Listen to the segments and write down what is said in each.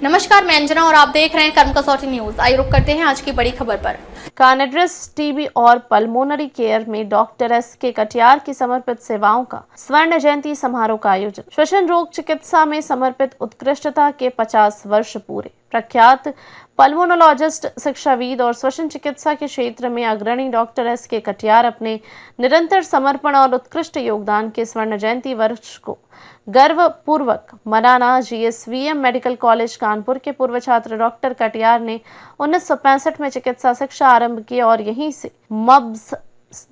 नमस्कार, मैं अंजना और आप देख रहे हैं कर्म कसौटी न्यूज। आइए रुक करते हैं आज की बड़ी खबर पर। कानेड्रस टीबी और पल्मोनरी केयर में डॉक्टर एस के कटियार की समर्पित सेवाओं का स्वर्ण जयंती समारोह का आयोजन। श्वसन रोग चिकित्सा में समर्पित उत्कृष्टता के 50 वर्ष पूरे। प्रख्यात पल्मोनोलॉजिस्ट, शिक्षाविद और श्वसन चिकित्सा के क्षेत्र में अग्रणी डॉक्टर एस के कटियार अपने निरंतर समर्पण और उत्कृष्ट योगदान के स्वर्ण जयंती वर्ष को गर्वपूर्वक मनाना। जीएसवीएम मेडिकल कॉलेज कानपुर के पूर्व छात्र डॉक्टर कटियार ने 1965 में चिकित्सा शिक्षा आरंभ की और यहीं से मब्स,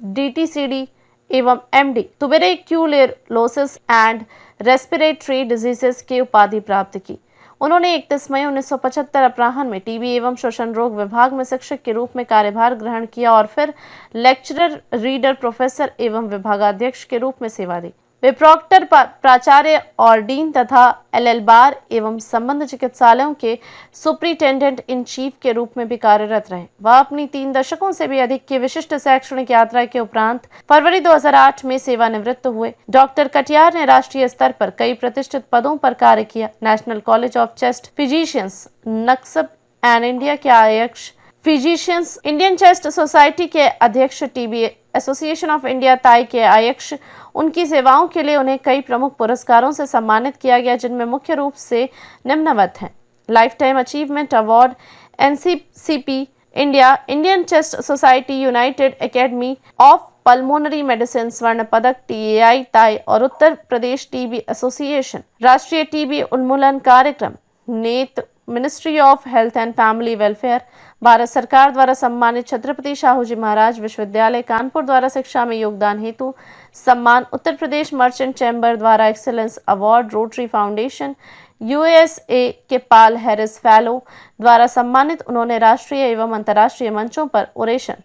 डीटीसीडी एवं MD tuberculosis and respiratory diseases की उपाधि प्राप्त की। उन्होंने 31 मई 1975 अपराह्न में टीबी एवं श्वसन रोग विभाग में शिक्षक के रूप में कार्यभार ग्रहण किया और फिर लेक्चरर, रीडर, प्रोफेसर एवं विभागाध्यक्ष के रूप में सेवा दी। वे प्रॉक्टर, प्राचार्य और डीन तथा एलएल बार एवं संबंध चिकित्सालयों के सुप्रिंटेंडेंट इन चीफ के रूप में भी कार्यरत रहे। वह अपनी 3 दशकों से भी अधिक की विशिष्ट शैक्षणिक यात्रा के उपरांत फरवरी 2008 में सेवानिवृत्त हुए। डॉक्टर कटियार ने राष्ट्रीय स्तर पर कई प्रतिष्ठित पदों पर कार्य किया। National college of chest physicians नक्सब एंड इंडिया के अध्यक्ष, फिजिशियंस इंडियन चेस्ट सोसाइटी के अध्यक्ष, टीबी एसोसिएशन ऑफ इंडिया ताई के अध्यक्ष। उनकी सेवाओं के लिए उन्हें कई प्रमुख पुरस्कारों से सम्मानित किया गया, जिनमें मुख्य रूप से निम्नवत हैं: lifetime achievement award, NCCP India, Indian chest society, united academy of pulmonary medicine स्वर्ण पदक, टीएआई ताई और उत्तर प्रदेश टीबी एसोसिएशन, राष्ट्रीय टीबी उन्मूलन कार्यक्रम, नेत ministry of health and family welfare, Bharat सरकार द्वारा सम्मानित छत्रपति शाहूजी महाराज विश्वविद्यालय कानपुर द्वारा शिक्षा में योगदान हेतु सम्मान, उत्तर प्रदेश मर्चेंट चैम्बर द्वारा excellence award, rotary foundation USA के पाल हैरिस फेलो द्वारा सम्मानित। उन्होंने राष्ट्रीय एवं अंतर्राष्ट्रीय मंचों पर ओरेशन,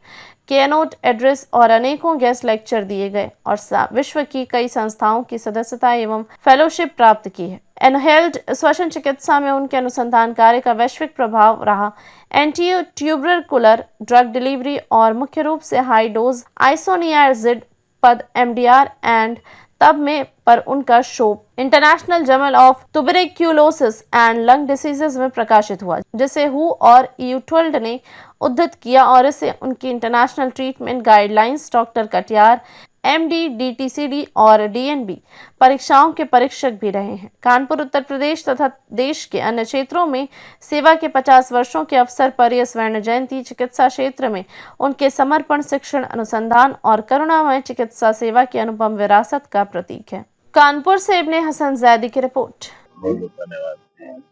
केनोट एड्रेस और अनेकों गेस्ट लेक्चर दिए गए और विश्व की कई संस्थाओं की सदस्यता एवं फेलोशिप प्राप्त की है। एनहेल्ड श्वसन चिकित्सा में उनके अनुसंधान कार्य का वैश्विक प्रभाव रहा। एंटी ट्यूबरकुलर ड्रग डिलीवरी और मुख्य रूप से हाई डोज आइसोनियाजिड पद एमडीआर एंड तब में पर उनका शोध international journal of tuberculosis and lung diseases में प्रकाशित हुआ, जिसे हु और EU12 ने उद्धृत किया और इसे उनकी international treatment guidelines. Doctor Katiyar MD, DTCD और डीएनबी परीक्षाओं के परीक्षक भी रहे हैं। कानपुर, उत्तर प्रदेश तथा देश के अन्य क्षेत्रों में सेवा के 50 वर्षों के अवसर पर यह स्वर्ण जयंती चिकित्सा क्षेत्र में उनके समर्पण, शिक्षण, अनुसंधान और करुणामय चिकित्सा सेवा की अनुपम विरासत का प्रतीक है। कानपुर से इब्ने हसन जैदी की रिपोर्ट। धन्यवाद।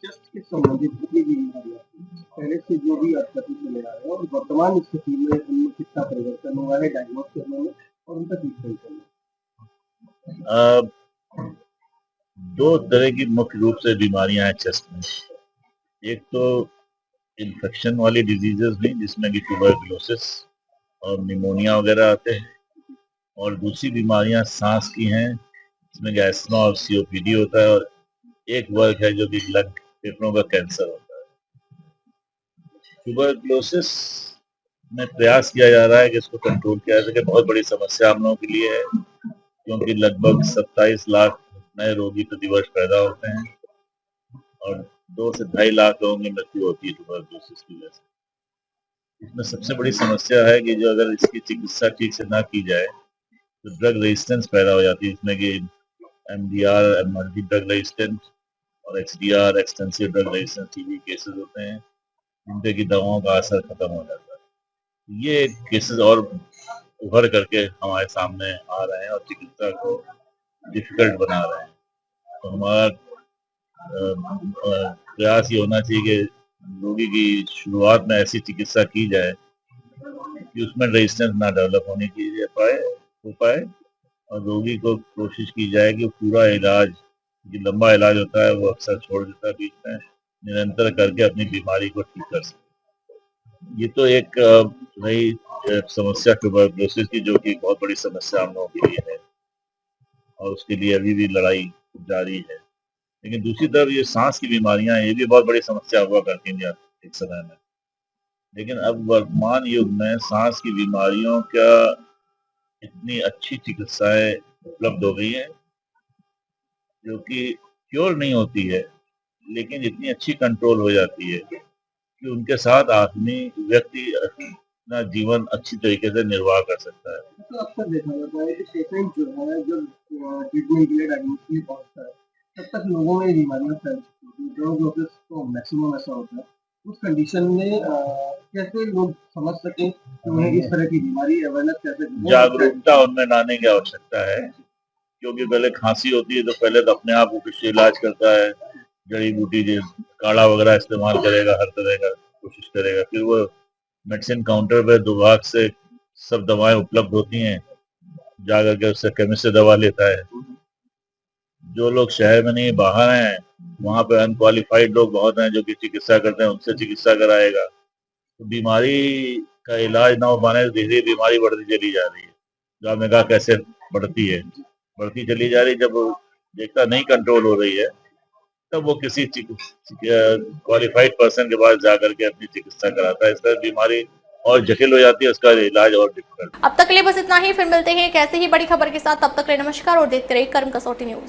चेस्ट के संबंधित पहले से जो भी आपत्ति चले आ रहे हैं और वर्तमान स्थिति में उनमें कितना परिवर्तन हुआ है डायग्नोस करने में और उनका ट्रीटमेंट करने में? 2 तरह की मुख्य रूप से बीमारियां हैं चेस्ट में। एक तो इन्फेक्शन वाली डिजीजेस भी, जिसमें कि ट्यूबरकुलोसिस और निमोनिया वगैरह आते हैं, और दूसरी बीमारियां सांस की हैं, जिसमें कि एस्मा और सीओपीडी होता है, और एक वर्ग है जो कि लंग फेफड़ों का कैंसर होता है। ट्यूबरकुलोसिस में प्रयास किया जा रहा है कि इसको कंट्रोल किया जा सके। बहुत बड़ी समस्या हम लोगों के लिए है, क्योंकि लगभग 27 लाख नए रोगी प्रतिवर्ष पैदा होते हैं और 2 से 2.5 लाख लोगों की मृत्यु होती है ट्यूबरकुलोसिस की वजह से। इसमें सबसे बड़ी समस्या है कि जो अगर इसकी चिकित्सा ठीक से ना की जाए तो ड्रग रेजिस्टेंस पैदा हो जाती है, इसमें कि एमडीआर, मल्टी ड्रग रेजिस्टेंट, और XDR, extensive drug resistance TB cases होते हैं, जिनपे की दवाओं का असर खत्म हो जाता है। ये केसेस और उभर करके हमारे सामने आ रहे हैं और चिकित्सा को डिफिकल्ट बना रहे हैं। तो हमारा प्रयास ये होना चाहिए कि रोगी की शुरुआत में ऐसी चिकित्सा की जाए कि उसमें रेजिस्टेंस ना डेवलप होने की हो पाए, और रोगी को कोशिश की जाए कि पूरा इलाज, जो लंबा इलाज होता है वो अक्सर छोड़ देता है बीच में, निरंतर करके अपनी बीमारी को ठीक कर सके। ये तो एक नई समस्या ट्यूबरकुलोसिस की, जो कि बहुत बड़ी समस्या हम लोगों के लिए है और उसके लिए अभी भी लड़ाई जारी है। लेकिन दूसरी तरफ ये सांस की बीमारियां, ये भी बहुत बड़ी समस्या हुआ करती थी एक समय में। लेकिन अब वर्तमान युग में सांस की बीमारियों का इतनी अच्छी चिकित्साएं उपलब्ध हो गई हैं, जो कि क्योर नहीं होती है, लेकिन इतनी अच्छी कंट्रोल हो जाती है कि उनके साथ आदमी व्यक्ति अपना जीवन अच्छी तरीके से निर्वाह कर सकता है। तो अक्सर देखा जाता है कि पेशेंट जो है जब ट्रीटमेंट के लिए डायग्नोसिस के लिए पहुंचता है तब तक लोगों में ये बीमारियां फैल चुकी हैं। ड्रग तो मैक्सिमम ऐसा होता है। उस कंडीशन में कैसे लोग समझ सकें कि उन्हें इस तरह की बीमारी अवेयरनेस कैसे दें? जागरूकता उनमें लाने की आवश्यकता है, क्योंकि पहले खांसी होती है तो पहले तो अपने आप वो कुछ इलाज करता है, जड़ी बूटी काढ़ा वगैरह इस्तेमाल करेगा, हर तरह का कोशिश करेगा। फिर वो मेडिसिन काउंटर पे दुभाग से सब दवाएं उपलब्ध होती हैं, जाकर के उससे केमिस्ट से दवा लेता है। जो लोग शहर में नहीं बाहर हैं, वहाँ पे अनक्वालिफाइड लोग बहुत हैं जो कि चिकित्सा करते हैं, उनसे चिकित्सा कराएगा। तो बीमारी का इलाज ना हो पाने से धीरे बीमारी बढ़ती चली जा रही है। जो आपने कहा कैसे बढ़ती है, बढ़ती चली जा रही है। जब देखता नहीं कंट्रोल हो रही है तब वो किसी क्वालिफाइड पर्सन के पास जाकर के अपनी चिकित्सा कराता है। इस तरह बीमारी और जटिल हो जाती है, उसका इलाज और डिफिकल्ट। अब तक के लिए बस इतना ही, फिर मिलते हैं एक ऐसे ही बड़ी खबर के साथ। तब तक के लिए नमस्कार और देखते रहिए कर्म कसौटी न्यूज।